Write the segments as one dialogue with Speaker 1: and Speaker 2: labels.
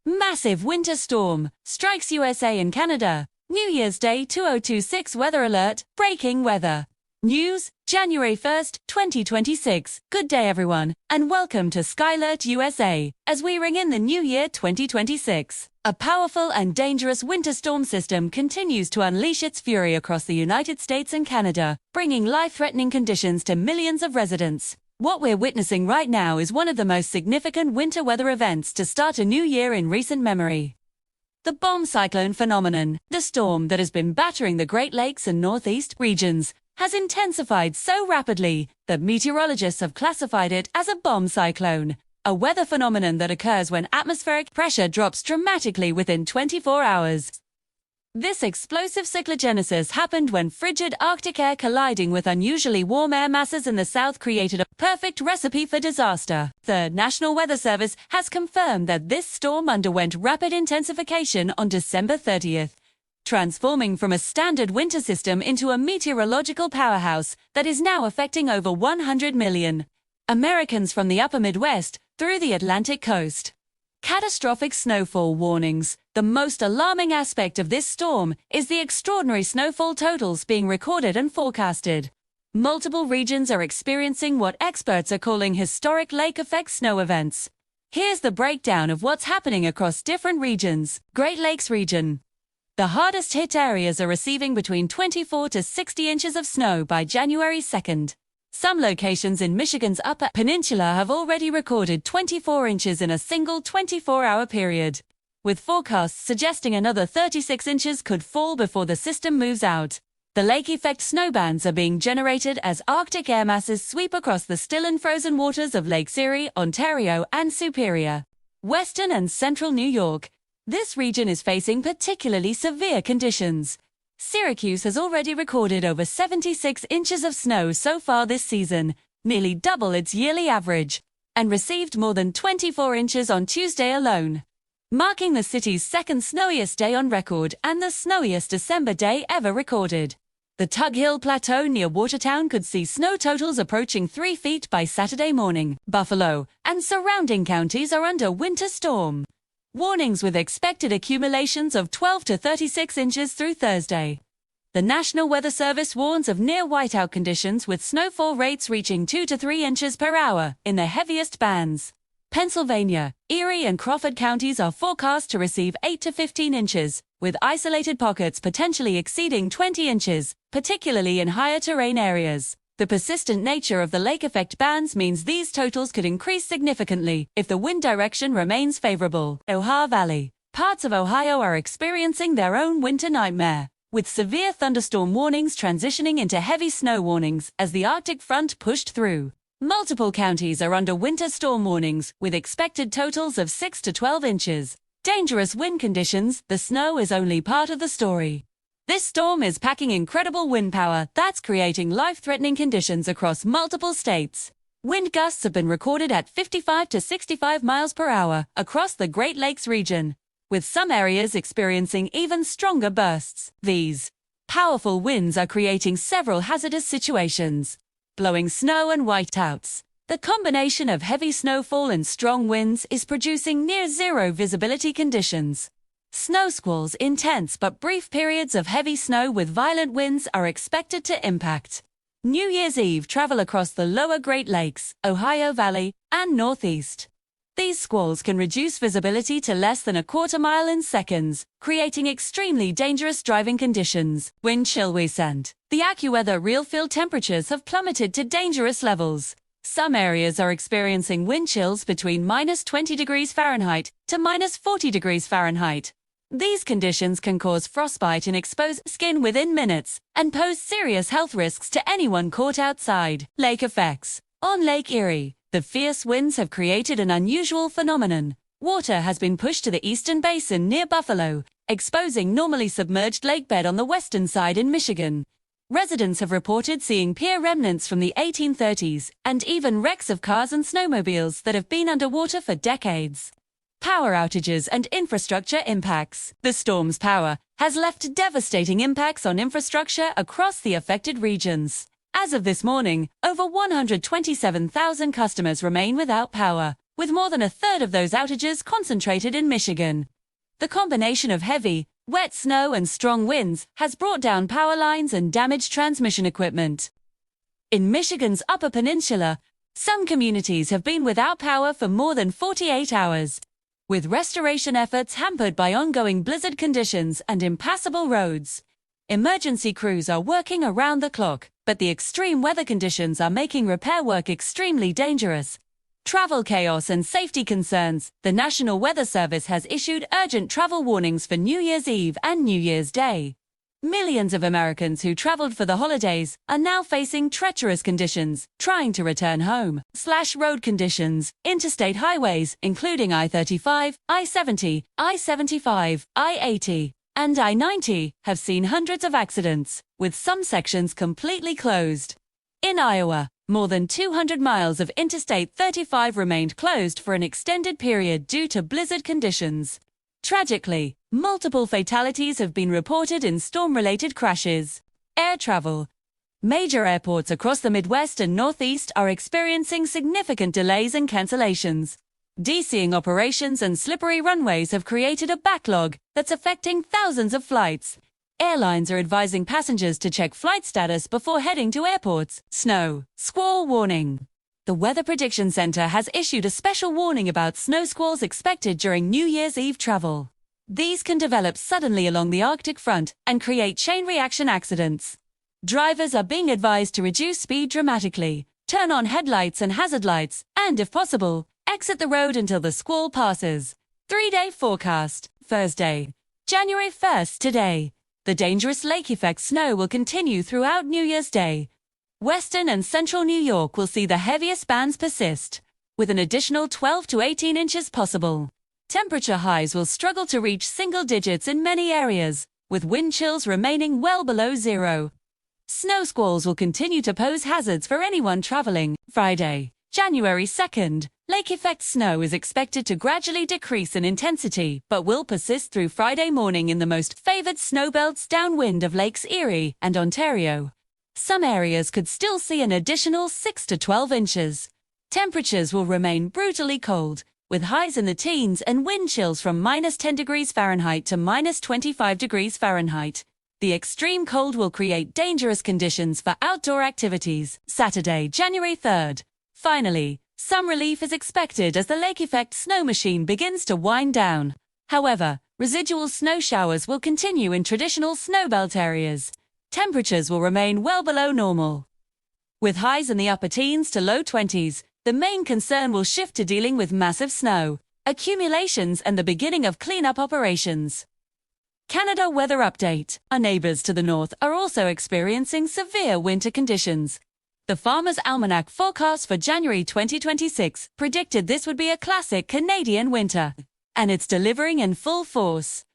Speaker 1: Massive winter storm strikes USA and Canada. New Year's Day 2026 weather alert. Breaking weather news, January 1st, 2026. Good day everyone, and welcome to Skylert USA, as we ring in the new year 2026. A powerful and dangerous winter storm system continues to unleash its fury across the United States and Canada, bringing life-threatening conditions to millions of residents. What we're witnessing right now is one of the most significant winter weather events to start a new year in recent memory. The bomb cyclone phenomenon, the storm that has been battering the Great Lakes and Northeast regions, has intensified so rapidly that meteorologists have classified it as a bomb cyclone, a weather phenomenon that occurs when atmospheric pressure drops dramatically within 24 hours. This explosive cyclogenesis happened when frigid Arctic air colliding with unusually warm air masses in the south created a perfect recipe for disaster. The National Weather Service has confirmed that this storm underwent rapid intensification on December 30th, transforming from a standard winter system into a meteorological powerhouse that is now affecting over 100 million Americans from the upper Midwest through the Atlantic coast. Catastrophic snowfall warnings. The most alarming aspect of this storm is the extraordinary snowfall totals being recorded and forecasted. Multiple regions are experiencing what experts are calling historic lake effect snow events. Here's the breakdown of what's happening across different regions. Great Lakes region. The hardest hit areas are receiving between 24 to 60 inches of snow by January 2nd. Some locations in Michigan's Upper Peninsula have already recorded 24 inches in a single 24-hour period, with forecasts suggesting another 36 inches could fall before the system moves out. The lake effect snowbands are being generated as Arctic air masses sweep across the still and frozen waters of Lakes Erie, Ontario, and Superior, western and central New York. This region is facing particularly severe conditions. Syracuse has already recorded over 76 inches of snow so far this season, nearly double its yearly average, and received more than 24 inches on Tuesday alone, marking the city's second snowiest day on record and the snowiest December day ever recorded. The Tug Hill Plateau near Watertown could see snow totals approaching 3 feet by Saturday morning. Buffalo and surrounding counties are under winter storm warnings with expected accumulations of 12 to 36 inches through Thursday. The National Weather Service warns of near whiteout conditions with snowfall rates reaching 2 to 3 inches per hour in the heaviest bands. Pennsylvania, Erie and Crawford counties are forecast to receive 8 to 15 inches, with isolated pockets potentially exceeding 20 inches, particularly in higher terrain areas. The persistent nature of the lake effect bands means these totals could increase significantly if the wind direction remains favorable. Ohio Valley. Parts of Ohio are experiencing their own winter nightmare, with severe thunderstorm warnings transitioning into heavy snow warnings as the Arctic front pushed through. Multiple counties are under winter storm warnings, with expected totals of 6 to 12 inches. Dangerous wind conditions. The snow is only part of the story. This storm is packing incredible wind power that's creating life-threatening conditions across multiple states. Wind gusts have been recorded at 55 to 65 miles per hour across the Great Lakes region, with some areas experiencing even stronger bursts. These powerful winds are creating several hazardous situations, blowing snow and whiteouts. The combination of heavy snowfall and strong winds is producing near-zero visibility conditions. Snow squalls. Intense but brief periods of heavy snow with violent winds are expected to impact New Year's Eve travel across the lower Great Lakes, Ohio Valley, and Northeast. These squalls can reduce visibility to less than a quarter mile in seconds, creating extremely dangerous driving conditions. Wind chill recent. The AccuWeather real field temperatures have plummeted to dangerous levels. Some areas are experiencing wind chills between -20 degrees Fahrenheit to -40 degrees Fahrenheit. These conditions can cause frostbite and expose skin within minutes and pose serious health risks to anyone caught outside. Lake effects. On Lake Erie, the fierce winds have created an unusual phenomenon. Water has been pushed to the eastern basin near Buffalo, exposing normally submerged lakebed on the western side in Michigan. Residents have reported seeing pier remnants from the 1830s and even wrecks of cars and snowmobiles that have been underwater for decades. Power outages and infrastructure impacts. The storm's power has left devastating impacts on infrastructure across the affected regions. As of this morning, over 127,000 customers remain without power, with more than a third of those outages concentrated in Michigan. The combination of heavy, wet snow and strong winds has brought down power lines and damaged transmission equipment. In Michigan's Upper Peninsula, some communities have been without power for more than 48 hours, with restoration efforts hampered by ongoing blizzard conditions and impassable roads. Emergency crews are working around the clock, but the extreme weather conditions are making repair work extremely dangerous. Travel chaos and safety concerns. The National Weather Service has issued urgent travel warnings for New Year's Eve and New Year's Day. Millions of Americans who traveled for the holidays are now facing treacherous conditions, trying to return home. Road conditions. Interstate highways, including I-35, I-70, I-75, I-80, and I-90, have seen hundreds of accidents, with some sections completely closed. In Iowa, more than 200 miles of Interstate 35 remained closed for an extended period due to blizzard conditions. Tragically, multiple fatalities have been reported in storm-related crashes. Air travel. Major airports across the Midwest and Northeast are experiencing significant delays and cancellations. De-seeing operations and slippery runways have created a backlog that's affecting thousands of flights. Airlines are advising passengers to check flight status before heading to airports. Snow. Squall warning. The Weather Prediction Center has issued a special warning about snow squalls expected during New Year's Eve travel. These can develop suddenly along the Arctic front and create chain reaction accidents. Drivers are being advised to reduce speed dramatically, turn on headlights and hazard lights, and, if possible, exit the road until the squall passes. 3-day forecast. Thursday, January 1st today. The dangerous lake effect snow will continue throughout New Year's Day. Western and central New York will see the heaviest bands persist, with an additional 12 to 18 inches possible. Temperature highs will struggle to reach single digits in many areas, with wind chills remaining well below zero. Snow squalls will continue to pose hazards for anyone traveling. Friday, January 2nd. Lake effect snow is expected to gradually decrease in intensity, but will persist through Friday morning in the most favored snowbelts downwind of Lakes Erie and Ontario. Some areas could still see an additional 6 to 12 inches. Temperatures will remain brutally cold, with highs in the teens and wind chills from -10 degrees Fahrenheit to -25 degrees Fahrenheit. The extreme cold will create dangerous conditions for outdoor activities. Saturday, January 3rd. Finally, some relief is expected as the lake effect snow machine begins to wind down. However, residual snow showers will continue in traditional snowbelt areas. Temperatures will remain well below normal. With highs in the upper teens to low 20s, the main concern will shift to dealing with massive snow, accumulations and the beginning of cleanup operations. Canada weather update. Our neighbors to the north are also experiencing severe winter conditions. The Farmer's Almanac forecast for January 2026 predicted this would be a classic Canadian winter, and it's delivering in full force.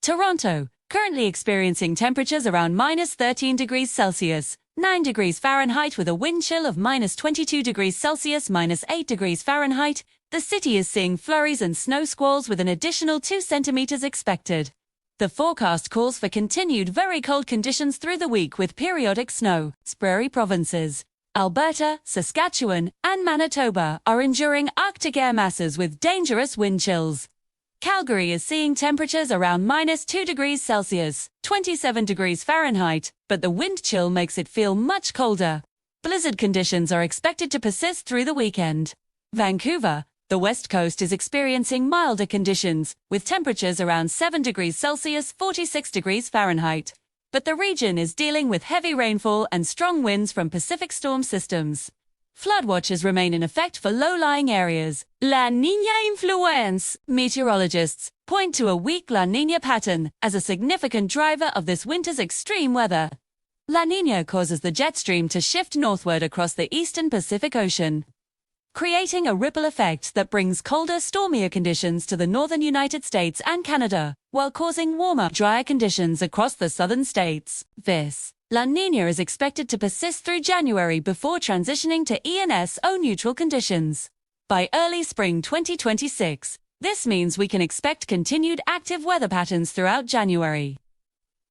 Speaker 1: Toronto, currently experiencing temperatures around -13 degrees Celsius, 9 degrees Fahrenheit with a wind chill of -22 degrees Celsius, -8 degrees Fahrenheit. The city is seeing flurries and snow squalls with an additional 2 centimeters expected. The forecast calls for continued very cold conditions through the week with periodic snow. Prairie provinces. Alberta, Saskatchewan, and Manitoba are enduring Arctic air masses with dangerous wind chills. Calgary is seeing temperatures around -2 degrees Celsius, 27 degrees Fahrenheit, but the wind chill makes it feel much colder. Blizzard conditions are expected to persist through the weekend. Vancouver, the West Coast is experiencing milder conditions, with temperatures around 7 degrees Celsius, 46 degrees Fahrenheit. But the region is dealing with heavy rainfall and strong winds from Pacific storm systems. Flood watches remain in effect for low-lying areas. La Niña influence. Meteorologists point to a weak La Niña pattern as a significant driver of this winter's extreme weather. La Niña causes the jet stream to shift northward across the eastern Pacific Ocean, creating a ripple effect that brings colder, stormier conditions to the northern United States and Canada, while causing warmer, drier conditions across the southern states. This La Niña is expected to persist through January before transitioning to ENSO neutral conditions. By early spring 2026, this means we can expect continued active weather patterns throughout January,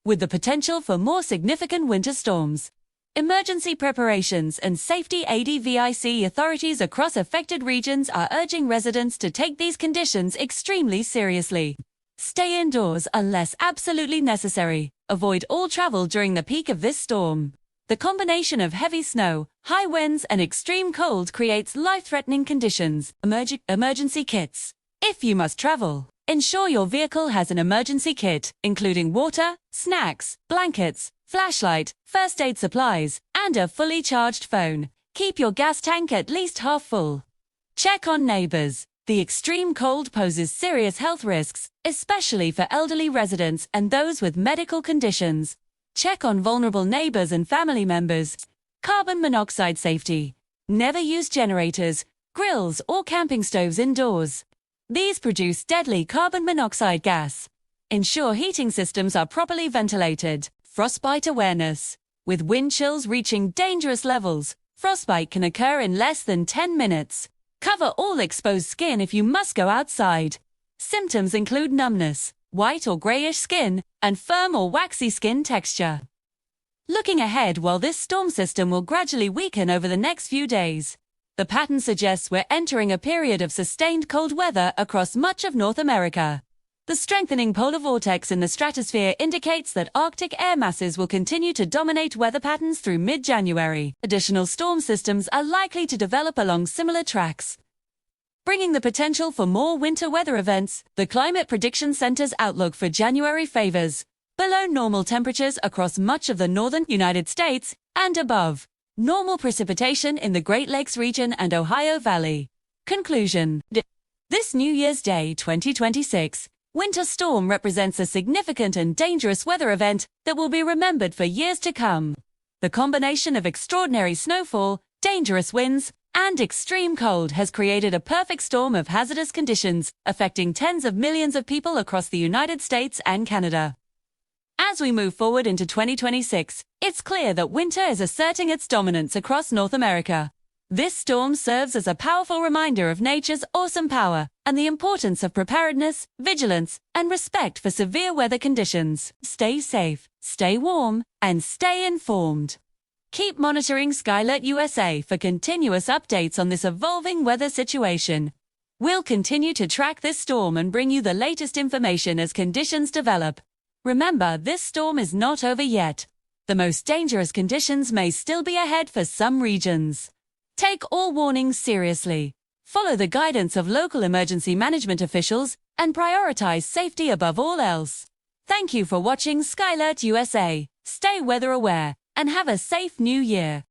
Speaker 1: with the potential for more significant winter storms. Emergency preparations and safety ADVIC authorities across affected regions are urging residents to take these conditions extremely seriously. Stay indoors unless absolutely necessary. Avoid all travel during the peak of this storm. The combination of heavy snow, high winds, and extreme cold creates life-threatening conditions. Emergency kits. If you must travel, ensure your vehicle has an emergency kit, including water, snacks, blankets, flashlight, first aid supplies, and a fully charged phone. Keep your gas tank at least half full. Check on neighbors. The extreme cold poses serious health risks, especially for elderly residents and those with medical conditions. Check on vulnerable neighbors and family members. Carbon monoxide safety. Never use generators, grills, or camping stoves indoors. These produce deadly carbon monoxide gas. Ensure heating systems are properly ventilated. Frostbite awareness. With wind chills reaching dangerous levels, frostbite can occur in less than 10 minutes. Cover all exposed skin if you must go outside. Symptoms include numbness, white or grayish skin, and firm or waxy skin texture. Looking ahead, while this storm system will gradually weaken over the next few days, the pattern suggests we're entering a period of sustained cold weather across much of North America. The strengthening polar vortex in the stratosphere indicates that Arctic air masses will continue to dominate weather patterns through mid-January. Additional storm systems are likely to develop along similar tracks, bringing the potential for more winter weather events. The Climate Prediction Center's outlook for January favors below normal temperatures across much of the northern United States and above normal precipitation in the Great Lakes region and Ohio Valley. Conclusion. This New Year's Day 2026 winter storm represents a significant and dangerous weather event that will be remembered for years to come. The combination of extraordinary snowfall, dangerous winds, and extreme cold has created a perfect storm of hazardous conditions, affecting tens of millions of people across the United States and Canada. As we move forward into 2026, it's clear that winter is asserting its dominance across North America. This storm serves as a powerful reminder of nature's awesome power and the importance of preparedness, vigilance, and respect for severe weather conditions. Stay safe, stay warm, and stay informed. Keep monitoring Skylert USA for continuous updates on this evolving weather situation. We'll continue to track this storm and bring you the latest information as conditions develop. Remember, this storm is not over yet. The most dangerous conditions may still be ahead for some regions. Take all warnings seriously. Follow the guidance of local emergency management officials and prioritize safety above all else. Thank you for watching Skylert USA. Stay weather aware and have a safe new year.